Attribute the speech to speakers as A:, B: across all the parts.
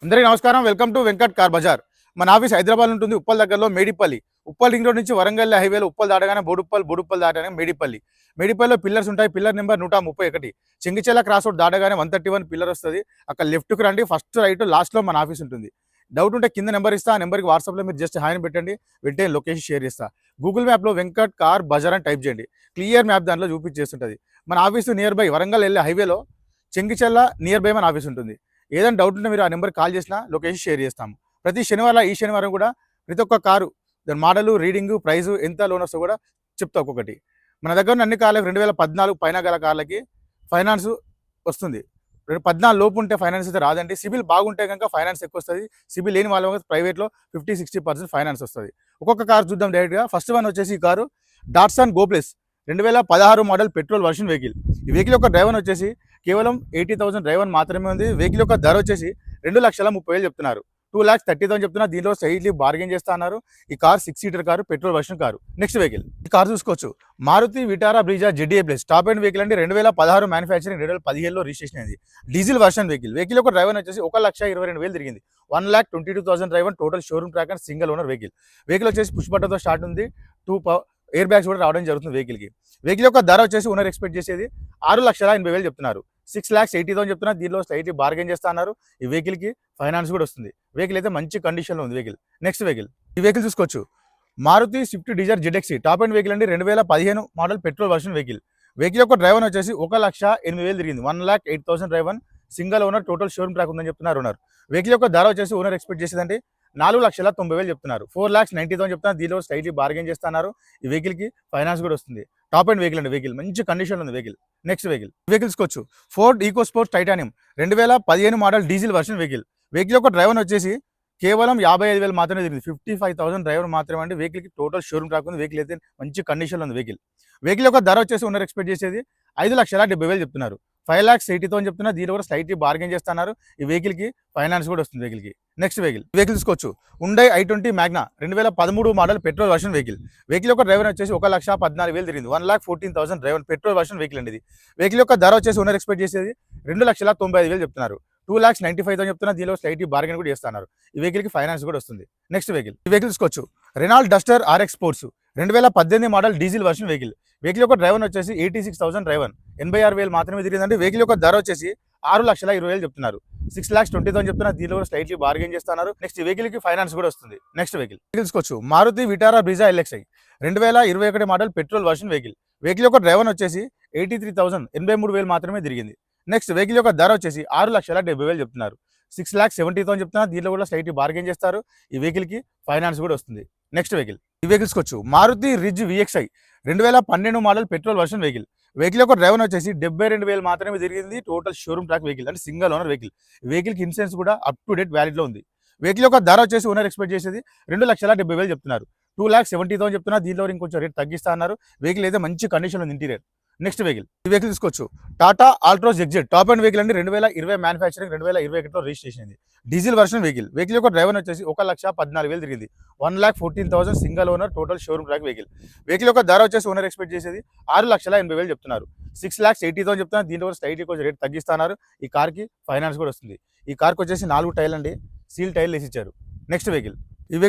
A: అందరికీ నమస్కారం. Welcome to Venkat car Bazar. మన ఆఫీస్ హైదరాబాద్ ఉంటుంది, ఉప్పల్ దగ్గరలో మేడిపల్లి. ఉప్పల్ రింగ్ రోడ్ నుంచి వరంగల్ హైవేలో ఉప్పల్ దాటగానే బోడుప్పల్ దాటగానే మేడిపల్లిలో పిల్లర్స్ ఉంటాయి. Pillar number 131. Chengicherla cross road దాటగానే 131 పిల్లర్ వస్తుంది. అక్కడ లెఫ్ట్కి రండి, ఫస్ట్ రైట్ లాస్ట్లో మన ఆఫీస్ ఉంటుంది. డౌట్ ఉంటే కింద నెంబర్ ఇస్తా, ఆ నెంబర్కి వాట్సాప్లో మీరు జస్ట్ హాయ్ పెట్టండి, వెంటనే లొకేషన్ షేర్ చేస్తా. గూగుల్ మ్యాప్లో వెంకట్ కార్ బజార్ అని టైప్ చేయండి, క్లియర్ మ్యాప్ దాంట్లో చూపించేస్తుంటుంది. మన ఆఫీసు నియర్ బై వరంగల్ వెళ్ళే హైవేలో చెంగిచెల్ల నియర్ బై మన ఆఫీస్ ఉంటుంది. ఏదైనా డౌట్ ఉంటే మీరు ఆ నెంబర్కి కాల్ చేసినా లొకేషన్ షేర్ చేస్తాము. ప్రతి శనివారం ఈ శనివారం కూడా ప్రతి ఒక్క కారు దాని మోడలు, రీడింగ్, ప్రైజు, ఎంత లోన్ వస్తుందో కూడా చెప్తా. ఒక్కొక్కటి మన దగ్గర ఉన్న అన్ని కార్లకు 2014 పైన గల కార్లకి ఫైనాన్స్ వస్తుంది. 14 లోపు ఉంటే ఫైనాన్స్ అయితే రాదండి. సిబిల్ బాగుంటే కనుక ఫైనాన్స్ ఎక్కువ వస్తుంది. సిబిల్ లేని వాళ్ళ ప్రైవేట్లో 50-60% ఫైనాన్స్ వస్తుంది. ఒక్కొక్క కారు చూద్దాం డైరెక్ట్గా. ఫస్ట్ వన్ వచ్చేసి ఈ car Datsun go plus 2016 model petrol version vehicle. ఈ వెహికల్ యొక్క డ్రైవర్ వచ్చేసి కేవలం 80,000 డ్రైవర్ మాత్రమే ఉంది. వెహికల్ యొక్క ధర వచ్చేసి 2,30,30,000 చెప్తున్నారు. 2,30,000 చెప్తున్నారు. దీనిలో సైడ్లీ బార్గెన్ చేస్తా అన్నారు. ఈ car 6 seater car, petrol version car. Next vehicle ఈ కార్ చూసుకోవచ్చు, Maruti Vitara Brezza ZDA plus top end vehicle అండి. 2016 మ్యానుఫ్యాక్చరింగ్, 2017లో రిజిస్ట్రేషన్ అయింది. Diesel version vehicle. వెహికల్ యొక్క డ్రైవర్ వచ్చేసి 1,22,000 తిరిగింది. 1,22,000 driver, total showroom track and single owner vehicle. Vehicle వచ్చేసి push బటన్తో స్టార్ట్ ఉంది. 2 ఎయిర్ బ్యాగ్స్ కూడా రావడం జరుగుతుంది వెహికల్కి. వెహికల్ యొక్క ధర వచ్చేసి ఓనర్ ఎక్స్పెక్ట్ చేసేది 6,80,000 చెప్తున్నారు. 6,80,000 చెప్తున్నారు. దీనిలో స్లైట్లీ బార్గెన్ చేస్తా అన్నారు. ఈ వెహికల్కి ఫైనాన్స్ కూడా వస్తుంది. వెహికల్ అయితే మంచి కండిషన్లో ఉంది వెహికల్. నెక్స్ట్ వెహికల్ ఈ వెహికల్ చూసుకోవచ్చు, Maruti Swift Dzire ZXi top end vehicle అండి. 2015 model petrol version vehicle. Vehicle యొక్క డ్రైవర్ వచ్చేసి 1,08,000 తిరిగింది. 1,08,000 driver, single owner, total showroom track ఉందని చెప్తున్నారు ఓనర్. వెహికల్ యొక్క ధర వచ్చేసి ఓనర్ ఎక్స్పెక్ట్ చేసేదంటే 4,90,000 చెప్తున్నారు. 4,90,000 చెప్తున్నారు. దీనిలో స్లైట్లీ బార్గెన్ చేస్తున్నారు. ఈ వెహికల్కి ఫైనాన్స్ కూడా వస్తుంది. టాప్ అండ్ వెహికల్ అండి. వెహికల్ మంచి కండిషన్ ఉంది వెహికల్. నెక్స్ట్ వెహికల్ తీసుకోవచ్చు, Ford EcoSport Titanium 2015 model diesel version vehicle. Vehicle యొక్క డ్రైవర్ వచ్చేసి కేవలం 55,000 మాత్రమే తిరిగింది. 55,000 డ్రైవర్ మాత్రమే అండి. వెహికల్కి టోటల్ షోరూమ్ ట్రాక్ ఉంది. వెహికల్ అయితే మంచి కండిషన్లో ఉంది వెహికల్. వెహికల్ యొక్క ధర వచ్చేసి ఓనర్ ఎక్స్పెక్ట్ చేసేది 5,70,000 చెప్తున్నారు. 5,80,000 చెప్తున్నారు. దీనిలో కూడా స్లైట్లీ బార్గెన్ చేస్తున్నారు. ఈ వెహికల్కి ఫైనాన్స్ కూడా వస్తుంది వెహికల్కి. నెక్స్ట్ వెహికల్ తీసుకోవచ్చు, Hyundai i20 Magna 2013 model petrol version vehicle. Vehicle యొక్క డ్రైవర్ వచ్చేసి 1,14,000 తిరిగింది. 1,14,000 డ్రైవర్, పెట్రోల్ వర్షన్ వెహికల్ అండి ఇది. వెహికల్ యొక్క ధర వచ్చేసి ఓనర్ ఎక్స్పెక్ట్ చేసేది 2,95,000 చెప్తున్నారు. 2,95,000 చెప్తున్నారు. దీనిలో స్లైట్లీ బార్గెన్ కూడా చేస్తున్నారు. ఈ వెహికల్కి ఫైనాన్స్ కూడా వస్తుంది. నెక్స్ట్ వెహికల్ తీసుకోవచ్చు, Renault Duster RX sports 2018 model diesel version vehicle. Vehicle యొక్క డ్రైవర్ వచ్చేసి 86,000 డ్రైవర్, 86,000 మాత్రమే తిరిగిందండి. వెహికల్ యొక్క ధర వచ్చేసి 6,20,000 చెప్తున్నారు. 6,20,000 చెప్తున్నారు. దీనిలో స్లైట్లీ బార్గెన్ చేస్తున్నారు. నెక్స్ట్ వెహికల్ కి ఫైనాన్స్ కూడా వస్తుంది. నెక్స్ట్ వెహికల్ తీసుకోవచ్చు, Maruti Vitara Brezza LXi 2021 model petrol version vehicle. Vehicle యొక్క డ్రైవర్ వచ్చేసి 83,000, 83,000 మాత్రమే తిరిగింది. నెక్స్ట్ వెహికల్ యొక్క ధర వచ్చేసి 6,70,000 చెప్తున్నారు. 6,70,000 చెప్తున్నారు. దీనిలో కూడా స్లైట్లీ బార్గెన్ చేస్తారు. ఈ వెహికల్ కి ఫైనాన్స్ కూడా వస్తుంది. నెక్స్ట్ వెహికల్ తీసుకోవచ్చు, Maruti Ritz VXi 2012 model petrol version vehicle. Vehicle యొక్క డ్రైవర్ వచ్చేసి 72,000 మాత్రమే తిరిగింది. టోటల్ షోరూమ్ ట్రాక్ వెహికల్ అంటే సింగిల్ ఓనర్ వెహికల్. వెహికల్కి ఇన్సూరెన్స్ కూడా అప్ టు డేట్ వ్యాలిడ్లో ఉంది. వెహికల్ యొక్క ధర వచ్చేసి ఓనర్ ఎక్స్పెక్ట్ చేసేది 2,70,000 చెప్తున్నారు. 2,70,000 చెప్తున్నారు. దీనిలో ఇంకొంచెం రేట్ తగ్గిస్తా అన్నారు. వెహికల్ అయితే మంచి కండిషన్ ఉంది ఇంటీరియర్. నెక్స్ట్ వెహికల్ తీసుకోవచ్చు, Tata Altroz exert top end vehicle అండి. 2020 మ్యానుఫ్యాక్చరింగ్, 2021లో రిజిస్ట్రేషన్ అయింది. Diesel version vehicle. వెహికల్ యొక్క డ్రైవర్ వచ్చేసి 1,14,000 తిరిగింది. 1,14,000 single owner, total showroom track vehicle. Vehicle యొక్క ధర వచ్చేసి ఓనర్ ఎక్స్పెక్ట్ చేసేది 6,80,000 చెప్తున్నారు. 6,80,000 చెప్తున్నారు. దీనిలో స్లైట్లీ కొంచెం రేట్ తగ్గిస్తున్నారు. ఈ కార్కి ఫైనాన్స్ కూడా వస్తుంది. ఈ కార్కి వచ్చేసి 4 టైర్లు అండి, సీల్ టైర్లు వేసి ఇచ్చారు. నెక్స్ట్ వెహికల్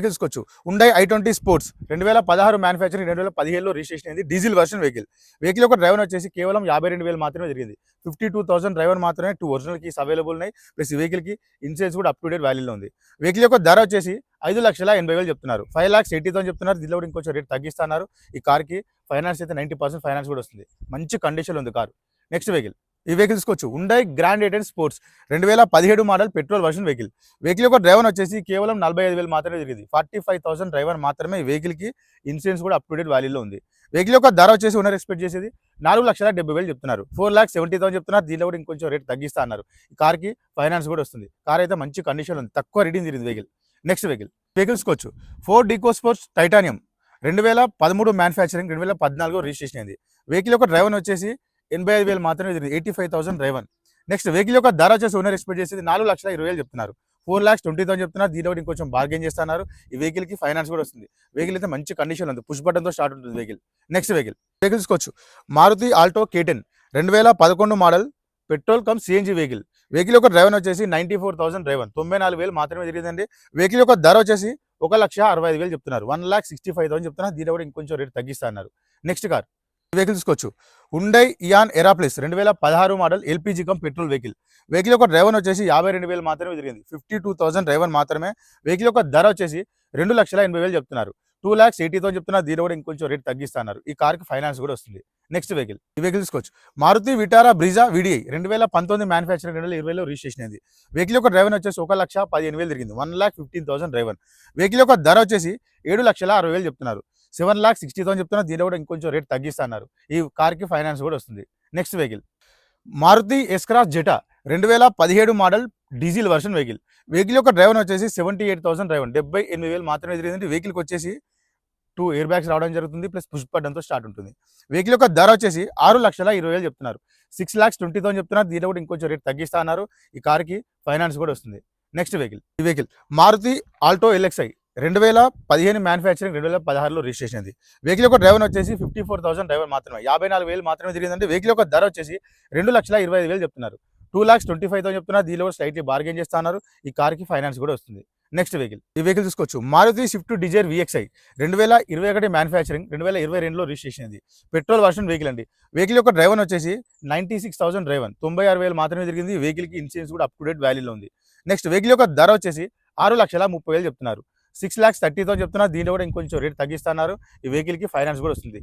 A: తీసుకోవచ్చు, Hyundai i20 స్పోర్ట్స్ 2016 మ్యానుఫ్యాక్చరింగ్, 2017లో రిజిస్ట్రేషన్ అయింది. Diesel version vehicle. వెహికల్ యొక్క డ్రైవర్ వచ్చేసి కేవలం 52,000 మాత్రమే తిరిగింది. 52,000 డ్రైవర్ మాత్రమే. 2 ఒరిజినల్ కీస్ అవైలబుల్ ఉన్నాయి. ప్లస్ ఈ వెహికల్కి ఇన్సూరెన్స్ కూడా అప్ టు డేట్ వాల్యూలో ఉంది. వెహికల్ యొక్క ధర వచ్చేసి 5,80,000 చెప్తున్నారు. 5,80,000 చెప్తున్నారు. దీనిలో కూడా ఇంకొంచెం రేట్ తగ్గిస్తున్నారు. ఈ కార్కి ఫైనాన్స్ అయితే 90% ఫైనాన్స్ కూడా వస్తుంది. మంచి కండిషన్లో ఉంది కారు. నెక్స్ట్ వెహికల్ తీసుకోవచ్చు, Hyundai grand i10 sports 2017 model petrol version vehicle. Vehicle యొక్క డ్రైవర్ వచ్చేసి కేవలం 45,000 మాత్రమే తిరిగింది. 45,000 డ్రైవర్ మాత్రమే. ఈ వెహికల్కి ఇన్సూరెన్స్ కూడా అప్ టు డేట్ వాల్యూలో ఉంది. వెహికల్ యొక్క ధర వచ్చేసి ఓనర్ ఎక్స్పెక్ట్ చేసేది 4,70,000 చెప్తున్నారు. 4,70,000 చెప్తున్నారు. దీనిలో కూడా ఇంకొంచెం రేట్ తగ్గిస్తా అన్నారు. ఈ కార్కి ఫైనాన్స్ కూడా వస్తుంది. కార్ అయితే మంచి కండిషన్ ఉంది. తక్కువ రీడింగ్ తిరిగింది వెహికల్. నెక్స్ట్ వెహికల్ తీసుకోవచ్చు, Ford Eco Sports Titanium 2013 manufacturing, 2014లో రిజిస్ట్రేషన్ అయింది. వెహికల్ యొక్క డ్రైవర్ వచ్చేసి 85,000 మాత్రమే తిరిగింది. 85,000 డ్రైవర్. నెక్స్ట్ వెహికల్ యొక్క ధర వచ్చేసి ఓనర్ ఎక్స్పెక్ట్ చేసేది 4,20,000 చెప్తున్నారు. 4,20,000 చెప్తున్నారు. దీనిలో ఇంకొంచెం బార్గెన్ చేస్తున్నారు. ఈ వెహికల్కి ఫైనాన్స్ కూడా వస్తుంది. వెహికల్ అయితే మంచి కండిషన్ ఉంది. పుష్ బటన్తో స్టార్ట్ ఉంటుంది వెహికల్. నెక్స్ట్ వెహికల్ తీసుకోవచ్చు, Maruti Alto K10 2011 model petrol cum CNG vehicle. Vehicle యొక్క డ్రైవర్ వచ్చేసి 94,000 డ్రైవర్, 94,000 మాత్రమే తిరిగిందండి. వెహికల్ యొక్క ధర వచ్చేసి 1,65,000 చెప్తున్నారు, 1,65,000 చెప్తున్నారు. దీనిలో కూడా ఇంకొంచెం రేట్ తగ్గిస్తా అన్నారు. నెక్స్ట్ కార్ వెహికల్ చూసుకోవచ్చు, Hyundai Eon Era Plus 2016 model LPG cum petrol vehicle. Vehicle యొక్క డ్రైవర్ వచ్చేసి 52,000 మాత్రమే తిరిగింది, 52,000 డ్రైవర్ మాత్రమే. వెహికల్ యొక్క ధర వచ్చేసి 2,80,000 చెప్తున్నారు, 2,80,000 చెప్తున్నారు. దీనిలో కూడా ఇంకొంచెం రేట్ తగ్గిస్తున్నారు. ఈ కార్కి ఫైనాన్స్ కూడా వస్తుంది. నెక్స్ట్ వెహికల్ ఈ వెహికల్ తీసుకోవచ్చు, Maruti Vitara Brezza VDi 2019 manufacturing, 2020లో రిజిస్ట్రేషన్ అయింది. వెహికల్ యొక్క డ్రైవర్ వచ్చేసి 1,15,000 తిరిగింది, 1,15,000 డ్రైవర్. వెహికల్ యొక్క ధర వచ్చేసి 7,60,000 చెప్తున్నారు, 7,60,000 చెప్తున్నారు. దీనిలో కూడా ఇంకొంచెం రేట్ తగ్గిస్తున్నారు. ఈ కార్కి ఫైనాన్స్ కూడా వస్తుంది. Next vehicle Maruti S Cross Zeta 2017 model diesel version vehicle. Vehicle యొక్క డ్రైవర్ వచ్చేసి 78,000 డ్రైవర్, 78,000 మాత్రమే తిరిగింది. వెహికల్కి వచ్చేసి 2 ఎయిర్ బ్యాగ్స్ రావడం జరుగుతుంది, ప్లస్ పుష్ బటన్తో స్టార్ట్ ఉంటుంది. వెహికల్ యొక్క ధర వచ్చేసి 6,20,000 చెప్తున్నారు, 6,20,000 చెప్తున్నారు. దీనిలో కూడా ఇంకొంచెం రేట్ తగ్గిస్తా అన్నారు. ఈ కార్కి ఫైనాన్స్ కూడా వస్తుంది. నెక్స్ట్ వెహికల్ ఈ vehicle Maruti Alto LXi 2015 manufacturing, 2016లో రిజిస్ట్రేషన్ అయింది. వెహికల్ యొక్క డ్రైవర్ వచ్చేసి 54,000 డ్రైవర్ మాత్రమే, 54,000 మాత్రమే తిరిగిందంటే. వెహికల్ యొక్క ధర వచ్చేసి 2,25,000 చెప్తున్నారు, 2,25,000 చెప్తున్నారు. దీనిలో కూడా స్లైట్లీ బార్గెన్ చేస్తున్నారు. ఈ కార్కి ఫైనాన్స్ కూడా వస్తుంది. నెక్స్ట్ వెహికల్ ఈ వెహికల్ చూసుకోవచ్చు, Maruti Swift Dzire VXi 2021 manufacturing, 2022లో రిజిస్ట్రేషన్ అయింది. పెట్రోల్ వర్షన్ వెహికల్ అండి. వెహికల్ యొక్క డ్రైవర్ వచ్చేసి 96,000 డ్రైవర్, 96,000 మాత్రమే తిరిగింది. వెహికల్కి ఇన్సూరెన్స్ కూడా అప్ టు డేట్ వాల్యూలో ఉంది. నెక్స్ట్ వెహికల్ యొక్క ధర వచ్చేసి 6,30,000 చెప్తున్నారు, 6,30,000 చెప్తున్నారు. దీనిలో కూడా ఇంకొంచెం రేట్ తగ్గిస్తున్నారు. ఈ వెహికల్కి ఫైనాన్స్ కూడా వస్తుంది.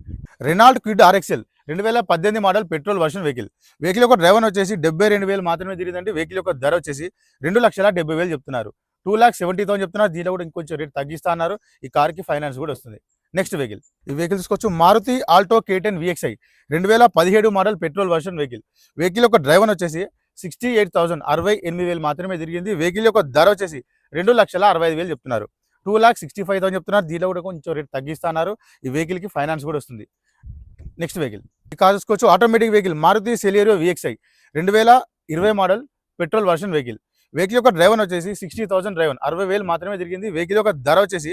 A: Renault Kwid RXL 2018 model petrol version vehicle. Vehicle యొక్క డ్రైవర్ వచ్చేసి 72,000 మాత్రమే తిరిగిందంటే. వెహికల్ యొక్క ధర వచ్చేసి 2,70,000 చెప్తున్నారు, 2,70,000 చెప్తున్నారు. దీనిలో కూడా ఇంకొంచెం రేట్ తగ్గిస్తున్నారు. ఈ కార్కి ఫైనాన్స్ కూడా వస్తుంది. నెక్స్ట్ వెహికల్ ఈ వెహికల్ తీసుకోవచ్చు, Maruti Alto K10 VXi 2017 model petrol version vehicle. Vehicle యొక్క డ్రైవర్ వచ్చేసి 68,000, 68,000 మాత్రమే తిరిగింది. వెహికల్ యొక్క ధర వచ్చేసి 2,65,000 చెప్తున్నారు, 2,65,000 చెప్తున్నారు. దీనిలో కూడా కొంచెం రేట్ తగ్గిస్తున్నారు. ఈ వెహికల్కి ఫైనాన్స్ కూడా వస్తుంది. నెక్స్ట్ వెహికల్ ఈ కార్ చూసుకోవచ్చు, automatic vehicle Maruti Celerio VXi 2020 model petrol version vehicle. Vehicle యొక్క డ్రైవర్ వచ్చేసి 60,000 డ్రైవర్, 60,000 మాత్రమే తిరిగింది. వెహికల్ యొక్క ధర వచ్చేసి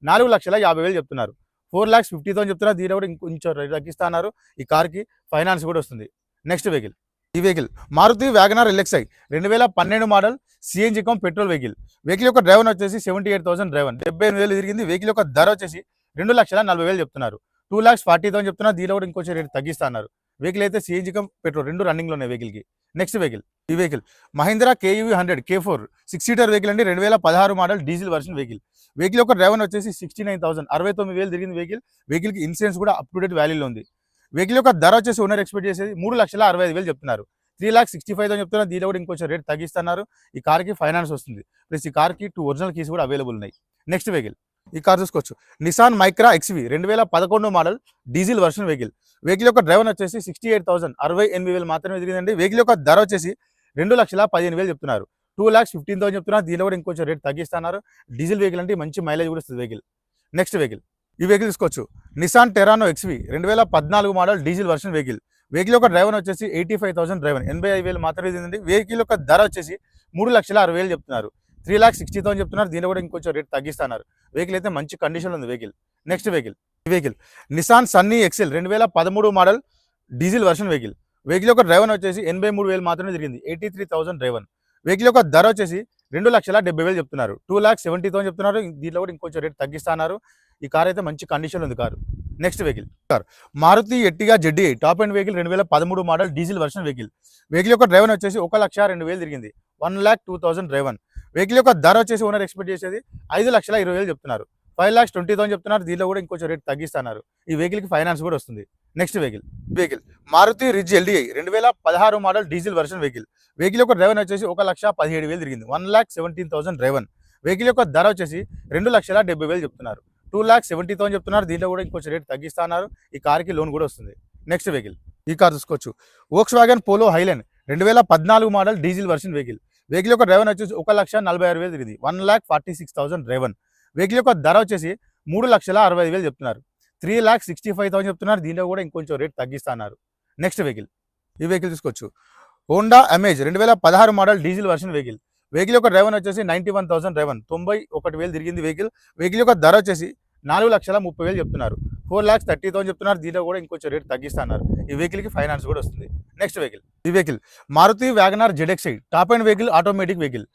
A: 4,50,000 చెప్తున్నారు, 4,50,000 చెప్తున్నారు. దీనిలో కూడా ఇంకొంచెం రేట్ తగ్గిస్తున్నారు. ఈ కార్కి ఫైనాన్స్ కూడా వస్తుంది. నెక్స్ట్ వెహికల్ ఈ vehicle Maruti WagonR LXi 2012 model CNG cum petrol vehicle. Vehicle యొక్క డ్రైవర్ వచ్చేసి 78,000 డ్రైవర్, 78,000 తిరిగింది. వెహికల్ యొక్క ధర వచ్చేసి 2,40,000 చెప్తున్నారు, 2,40,000 చెప్తున్నారు. దీనిలో కూడా ఇంకొంచెం రేట్ తగ్గిస్తున్నారు. వెహికల్ అయితే సిఎన్జి కమ్ పెట్రోల్ రెండు రన్నింగ్లో ఉన్నాయి వెహికల్కి. నెక్స్ట్ వెహికల్ ఈ vehicle Mahindra కేయూవీ 100 K4 6 seater vehicle అండి, 2016 model diesel version vehicle. Vehicle యొక్క డ్రైవర్ వచ్చేసి 69,000, 69,000 తిరిగింది వెహికల్. వెహికల్కి ఇన్సూరెన్స్ కూడా అప్ టు డేట్ వాల్యూలో ఉంది. వెహికల్ యొక్క ధర వచ్చేసి ఓనర్ ఎక్స్పెక్ట్ చేసేది 3,65,000 చెప్తున్నారు, 3,65,000 చెప్తున్నారు. దీనిలో కూడా ఇంకొంచెం రేట్ తగ్గిస్తున్నారు. ఈ కార్కి ఫైనాన్స్ వస్తుంది. ప్లస్ ఈ కార్కి 2 ఒరిజినల్ కీస్ కూడా అవైలబుల్ ఉన్నాయి. నెక్స్ట్ వెహికల్ ఈ కార్ చూసుకోవచ్చు, Nissan Micra XV 2011 model diesel version vehicle. Vehicle యొక్క డ్రైవర్ వచ్చేసి 68,000, 68,000 మాత్రమే తిరిగిందండి. వెహికల్ యొక్క ధర వచ్చేసి 2,15,000 చెప్తున్నారు, 2,15,000 చెప్తున్నారు. దీనిలో కూడా ఇంకొంచెం రేట్ తగ్గిస్తున్నారు. డీజిల్ వెహికల్ అంటే మంచి మైలేజ్ కూడా ఇస్తుంది వెహికల్. నెక్స్ట్ వెహికల్ ఈ వెహికల్ తీసుకోవచ్చు, Nissan టెరానో XV 2014 model diesel version vehicle. Vehicle యొక్క డ్రైవర్ వచ్చేసి 85,000 డ్రైవర్, 85,000 మాత్రమే తిరిగిందండి. వెహికల్ యొక్క ధర వచ్చేసి 3,60,000 చెప్తున్నారు, 3,60,000 చెప్తున్నారు. దీనిలో కూడా ఇంకొంచెం రేట్ తగ్గిస్తున్నారు. వెహికల్ అయితే మంచి కండిషన్లో ఉంది వెహికల్. నెక్స్ట్ వెహికల్ ఈ vehicle Nissan Sunny XL 2013 model diesel version vehicle. Vehicle యొక్క డ్రైవర్ వచ్చేసి 83,000 మాత్రమే తిరిగింది, 83,000 డ్రైవర్. వెహికల్ యొక్క ధర వచ్చేసి 2,70,000 చెప్తున్నారు, 2,70,000 చెప్తున్నారు. దీనిలో కూడా ఇంకొంచెం రేట్ తగ్గిస్తున్నారు. ఈ కార్ అయితే మంచి కండిషన్లో ఉంది car. Next vehicle car Maruti Ertiga ZDi top end vehicle 2013 model diesel version vehicle. Vehicle యొక్క డ్రైవర్ వచ్చేసి 1,02,000 తిరిగింది, 1,02,000 డ్రైవర్. వెహికల్ యొక్క ధర వచ్చేసి ఓనర్ ఎక్స్పెక్ట్ చేసేది 5,20,000 చెప్తున్నారు, 5,20,000 చెప్తున్నారు. దీనిలో కూడా ఇంకొంచెం రేట్ తగ్గిస్తున్నారు. ఈ వెహికల్కి ఫైనాన్స్ కూడా వస్తుంది. Next vehicle Maruti Ritz LDi 2016 model diesel version vehicle. Vehicle యొక్క డ్రైవర్ వచ్చేసి 1,17,000 తిరిగింది, 1,17,000 డ్రైవర్. వెహికల్ యొక్క ధర వచ్చేసి 2,70,000 చెప్తున్నారు, 2,70,000 చెప్తున్నారు. దీనిలో కూడా ఇంకొంచెం రేట్ తగ్గిస్తున్నారు. ఈ కార్కి లోన్ కూడా వస్తుంది. నెక్స్ట్ వెహికల్ ఈ కార్ చూసుకోవచ్చు, Volkswagen polo highline 2014 model diesel version vehicle. Vehicle యొక్క డ్రైవర్ వచ్చేసి 1,46,000 తిరిగింది, 1,46,000 డ్రైవర్. వెహికల్ యొక్క ధర వచ్చేసి 3,65,000 చెప్తున్నారు, 3,65,000 చెప్తున్నారు. దీనిలో కూడా ఇంకొంచెం రేట్ తగ్గిస్తున్నారు. నెక్స్ట్ వెహికల్ ఈ వెహికల్ చూసుకోవచ్చు, Honda amaze 2016 model diesel version vehicle. Vehicle యొక్క డ్రైవర్ వచ్చేసి 91,000 డ్రైవర్, 91,000 తిరిగింది వెహికల్. వెహికల్ యొక్క ధర వచ్చేసి 4,30,000 చెప్తున్నారు, 4,30,000 చెప్తున్నారు. దీంట్లో కూడా ఇంకొంచెం రేట్ తగ్గిస్తున్నారు. ఈ వెహికల్కి ఫైనాన్స్ కూడా వస్తుంది. నెక్స్ట్ వెహికల్, ఈ vehicle Maruti WagonR ZXi top end vehicle, automatic vehicle,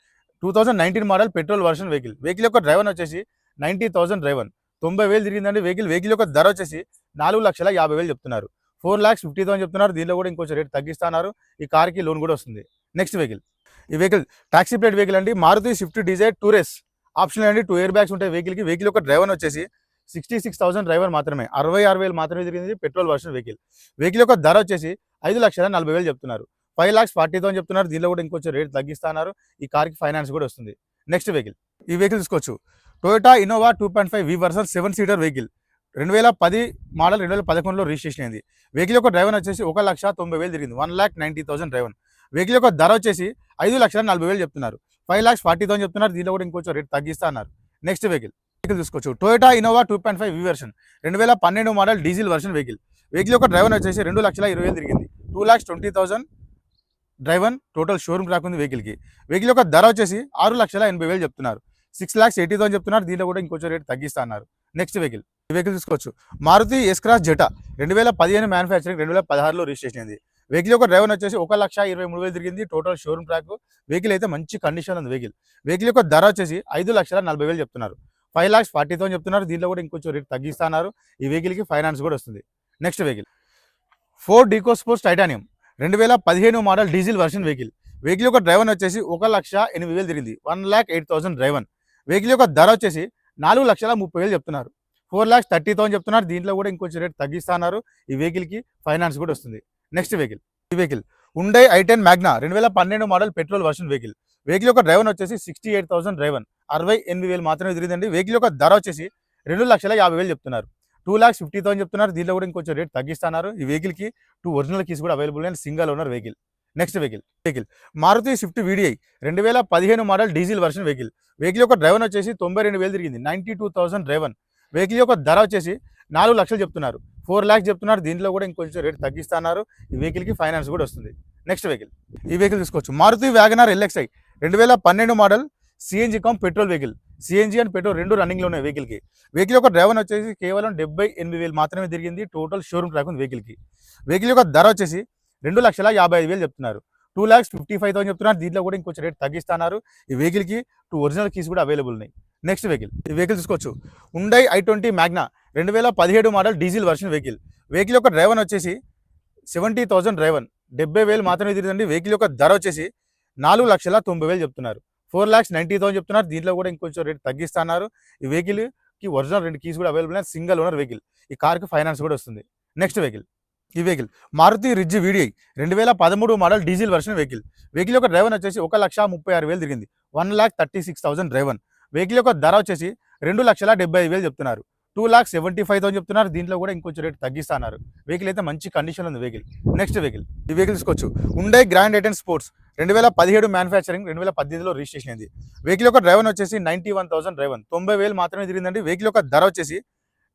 A: 2019 model petrol version vehicle. Vehicle యొక్క డ్రైవర్ వచ్చేసి 90,000 డ్రైవర్, 90,000 తిరిగిందండి వెహికల్. వెహికల్ యొక్క ధర వచ్చేసి 4,50,000 చెప్తున్నారు. 4,50,000 చెప్తున్నారు. దీనిలో కూడా ఇంకొంచెం రేట్ తగ్గిస్తున్నారు. ఈ కార్కి లోన్ కూడా వస్తుంది. నెక్స్ట్ వెహికల్, ఈ వెహికల్ టాక్సీ ప్లేట్ వెహికల్ అండి. మారుతి స్విఫ్ట్ డిజైర్ టూరెస్ ఆప్షన్ అండి. 2 ఎయిర్ బ్యాగ్స్ ఉంటాయి వెహికల్కి. వెహికల్ యొక్క డ్రైవర్ వచ్చేసి 66,000 డ్రైవర్ మాత్రమే, 66,000 మాత్రమే తిరిగింది. Petrol version vehicle. వెహికల్ యొక్క ధర వచ్చేసి 5,40,000 చెప్తున్నారు. 5,40,000 చెప్తున్నారు. దీనిలో కూడా ఇంకొంచెం రేట్ తగ్గిస్తున్నారు. ఈ కార్కి ఫైనాన్స్ కూడా వస్తుంది. నెక్స్ట్ వెహికల్, ఈ వెహికల్ తీసుకోవచ్చు. Toyota Innova 2.5 V version 7 seater vehicle, 2010 model, 2011లో రిజిస్ట్రేషన్ అయింది. వెహికల్ యొక్క డ్రైవర్ వచ్చేసి 1,90,000 తిరిగింది, 1,90,000 డ్రైవర్. వెహికల్ యొక్క ధర వచ్చేసి 5,40,000 చెప్తున్నారు. 5,40,000 చెప్తున్నారు. దీనిలో కూడా ఇంకొంచెం రేట్ తగ్గిస్తా అన్నారు. నెక్స్ట్ వెహికల్ తీసుకోవచ్చు. టొయోటా ఇన్నోవా 2.5 వి version, 2012 model diesel version vehicle. Vehicle యొక్క డ్రైవర్ వచ్చేసి 2,20,000 తిరిగింది, 2,20,000 డ్రైవర్. టోటల్ షోరూమ్ ట్రాక్ ఉంది వెహికల్కి. వెహికల్ యొక్క ధర వచ్చేసి 6,80,000 చెప్తున్నారు. 6,80,000 చెప్తున్నారు. దీనిలో కూడా ఇంకొంచెం రేట్ తగ్గిస్తా అన్నారు. నెక్స్ట్ వెహికల్, ఈ వెహికల్ తీసుకోవచ్చు. Maruti S Cross Zeta 2015 manufacturing, 2016లో రిజిస్ట్రేషన్ అయింది. వెహికల్ యొక్క డ్రైవర్ వచ్చేసి 1,23,000 తిరిగింది. Total showroom track. వెహికల్ అయితే మంచి కండిషన్ ఉంది వెహికల్. వెహికల్ యొక్క ధర వచ్చేసి 5,40,000 చెప్తున్నారు. 5,40,000 చెప్తున్నారు. దీనిలో కూడా ఇంకొంచెం రేట్ తగ్గిస్తున్నారు. ఈ వెహికల్కి ఫైనాన్స్ కూడా వస్తుంది. Next vehicle, Ford Eco Sports Titanium 2015 model diesel version vehicle. Vehicle యొక్క డ్రైవర్ వచ్చేసి 1,08,000 తిరిగింది, 1,08,000 డ్రైవర్. వెహికల్ యొక్క ధర వచ్చేసి 4,30,000 చెప్తున్నారు. 4,30,000 చెప్తున్నారు. దీంట్లో కూడా ఇంకొంచెం రేట్ తగ్గిస్తున్నారు. ఈ వెహికల్కి ఫైనాన్స్ కూడా వస్తుంది. నెక్స్ట్ వెహికల్, ఈ vehicle Hyundai i10 Magna 2012 model petrol version vehicle. Vehicle యొక్క డ్రైవర్ వచ్చేసి 68,000 డ్రైవర్, 68,000 మాత్రమే తిరిగిందండి. వెహికల్ యొక్క ధర వచ్చేసి 2,50,000 చెప్తున్నారు. 2,50,000 చెప్తున్నారు. దీనిలో కూడా ఇంకొంచెం రేట్ తగ్గిస్తున్నారు. ఈ వెహికల్కి 2 ఒరిజినల్ కీస్ కూడా available and single owner vehicle. Next vehicle Maruti Swift VDI 2015 model diesel version vehicle. Vehicle యొక్క డ్రైవర్ వచ్చేసి 92,000 తిరిగింది, 92,000 డ్రైవర్. వెహికల్ యొక్క ధర వచ్చేసి 4,00,000 చెప్తున్నారు. 4 lakhs చెప్తున్నారు. దీంట్లో కూడా ఇంకొంచెం రేట్ తగ్గిస్తున్నారు. ఈ వెహికల్కి ఫైనాన్స్ కూడా వస్తుంది. నెక్స్ట్ వెహికల్, ఈ వెహికల్ తీసుకోవచ్చు. Maruti WagonR LXi 2012 model CNG cum petrol vehicle. CNG and petrol రెండు రన్నింగ్లో ఉన్నాయి వెహికల్కి. వెహికల్ యొక్క డ్రైవర్ వచ్చేసి కేవలం 78,000 మాత్రమే తిరిగింది. టోటల్ షోరూమ్ ట్రాక్ ఉంది వెహికల్కి. వెహికల్ యొక్క ధర వచ్చేసి 2,55,000 చెప్తున్నారు. 2,55,000 చెప్తున్నారు. దీంట్లో కూడా ఇంకొంచెం రేట్ తగ్గిస్తున్నారు. ఈ వెహికల్కి 2 ఒరిజినల్ కీస్ కూడా అవైలబుల్ ఉన్నాయి. నెక్స్ట్ వెహికల్, ఈ వెహికల్ తీసుకోవచ్చు. Hyundai i20 Magna 2017 model diesel version vehicle. Vehicle యొక్క డ్రైవర్ వచ్చేసి 70,000 డ్రైవర్, 70,000 మాత్రమే తిరిగిందండి. వెహికల్ యొక్క ధర వచ్చేసి 4,90,000 చెప్తున్నారు. 4,90,000 చెప్తున్నారు. దీంట్లో కూడా ఇంకొంచెం రేట్ తగ్గిస్తున్నారు. ఈ వెహికల్కి ఒరిజినల్ 2 కీస్ కూడా అవైలబుల్ ఉన్నాయి. Single owner vehicle. ఈ కార్కి ఫైనాన్స్ కూడా వస్తుంది. నెక్స్ట్ వెహికల్, ఈ vehicle Maruti Ritz VDI 2013 model diesel version vehicle. Vehicle యొక్క డ్రైవర్ వచ్చేసి 1,36,000 తిరిగింది, 1,36,000 డ్రైవర్. వెహికల్ యొక్క ధర వచ్చేసి 2,75,000 చెప్తున్నారు. 2,75,000 చెప్తున్నారు. దీంట్లో కూడా ఇంకొంచెం రేట్ తగ్గిస్తున్నారు. వెహికల్ అయితే మంచి కండిషన్ ఉంది వెహికల్. నెక్స్ట్ వెహికల్, ఈ వెహికల్ తీసుకోవచ్చు. Hyundai Grand i10 sports 2017 manufacturing, 2018లో రిజిస్ట్రేషన్ అయింది. వెహికల్ యొక్క డ్రైవర్ వచ్చేసి 91,000 డ్రైవర్, 90,000 మాత్రమే తిరిగిందండి. వెహికల్ యొక్క ధర వచ్చేసి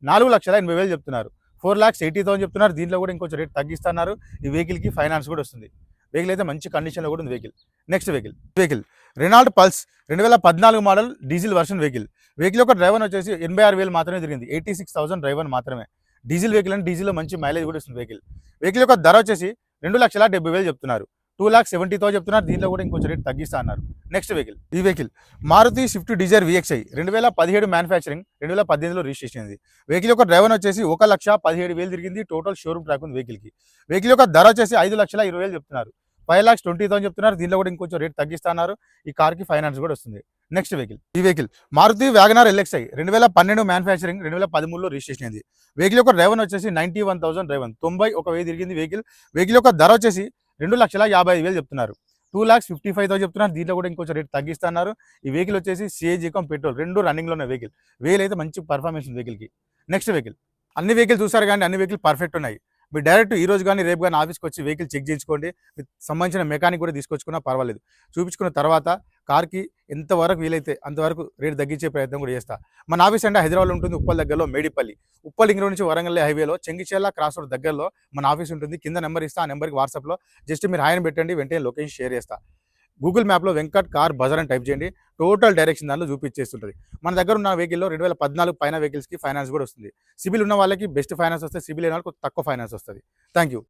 A: 4,80,000 చెప్తున్నారు. 4,80,000 చెప్తున్నారు. దీంట్లో కూడా ఇంకొంచెం రేట్ తగ్గిస్తున్నారు. ఈ వెహికల్కి ఫైనాన్స్ కూడా వస్తుంది. వెహికల్ అయితే మంచి కండిషన్లో కూడా ఉంది vehicle. Next vehicle Renault Pulse 2014 model diesel version vehicle. Vehicle యొక్క డ్రైవర్ వచ్చేసి 86,000 మాత్రమే తిరిగింది, 86,000 డ్రైవర్ మాత్రమే. డీజిల్ వెహికల్ అంటే డీజిల్లో మంచి మైలేజ్ కూడా ఇస్తుంది వెహికల్. వెహికల్ యొక్క ధర వచ్చేసి 2,70,000 చెప్తున్నారు. 2,70,000 చెప్తున్నారు. దీంట్లో కూడా ఇంకొంచెం రేట్ తగ్గిస్తా అన్నారు. నెక్స్ట్ వెహికల్, ఈ vehicle Maruti Swift Dzire VXi 2017 manufacturing, 2018లో రిజిస్ట్రేషన్ అయింది. వెహికల్ యొక్క డ్రైవర్ వచ్చేసి 1,17,000 తిరిగింది. టోటల్ షోరూమ్ ట్రాక్ ఉంది వెహికల్కి. వెహికల్ యొక్క ధర వచ్చేసి 5,20,000 చెప్తున్నారు. 5,20,000 చెప్తున్నారు. దీంట్లో కూడా ఇంకొంచెం రేట్ తగ్గిస్తున్నారు. ఈ కార్కి ఫైనాన్స్ కూడా వస్తుంది. నెక్స్ట్ వెహికల్, ఈ vehicle Maruti WagonR LXi 2012 manufacturing, 2013లో రిజిస్ట్రేషన్ అయింది. వెహికల్ యొక్క డ్రైవర్ వచ్చేసి 91,000 డ్రైవర్, 91,000 తిరిగింది వెహికల్. వెహికల్ యొక్క ధర వచ్చేసి 2,55,000 చెప్తున్నారు. 2,55,000 చెప్తున్నారు. దీంట్లో కూడా ఇంకొంచెం రేట్ తగ్గిస్తున్నారు. ఈ వెహికల్ వచ్చేసి సిఎన్జి కమ్ పెట్రోల్ రెండు రన్నింగ్లో ఉన్న వెహికల్. వెహికల్ అయితే మంచి పర్ఫార్మెన్స్ ఉంది వెహికల్కి. నెక్స్ట్ వెహికల్, అన్ని వెహికల్ చూసారు కానీ అన్ని వెహికల్ పర్ఫెక్ట్ ఉన్నాయి. మీరు డైరెక్ట్ ఈ రోజు కానీ రేపు కానీ ఆఫీస్కి వచ్చి వెహికల్ చెక్ చేయించుకోండి. సంబంధించిన మెకానిక్ కూడా తీసుకొచ్చుకున్నా పర్వాలేదు. చూపించుకున్న తర్వాత కార్కి ఎంతవరకు వీలైతే అంతవరకు రేట్ తగ్గించే ప్రయత్నం కూడా చేస్తా. మన ఆఫీస్ అంటే హైదరాబాద్లో ఉంటుంది, ఉప్పల్ దగ్గరలో మేడిపల్లి. ఉప్పల్ లింక్ రోడ్ నుంచి వరంగల్ హైవేలో చెంగిచెర్ల క్రాస్ రోడ్ దగ్గరలో మన ఆఫీస్ ఉంటుంది. కింద నెంబర్ ఇస్తా, ఆ నెంబర్కి వాట్సాప్లో జస్ట్ మీరు హాయ్ అని పెట్టండి, వెంటనే లొకేషన్ షేర్ చేస్తా. గూగుల్ మ్యాప్లో వెంకట్ కార్ బజార్ అని టైప్ చేయండి, టోటల్ డైరెక్షన్ దానిలో చూపించేస్తుంటుంది. మన దగ్గర ఉన్న వెహికల్లో 2014 పైన వెహికల్స్కి ఫైనాన్స్ కూడా వస్తుంది. సిబిల్ ఉన్న వాళ్ళకి బెస్ట్ ఫైనాన్స్ వస్తుంది, సిబిల్ లేని వాళ్ళకి తక్కువ ఫైనాన్స్ వస్తుంది. Thank you.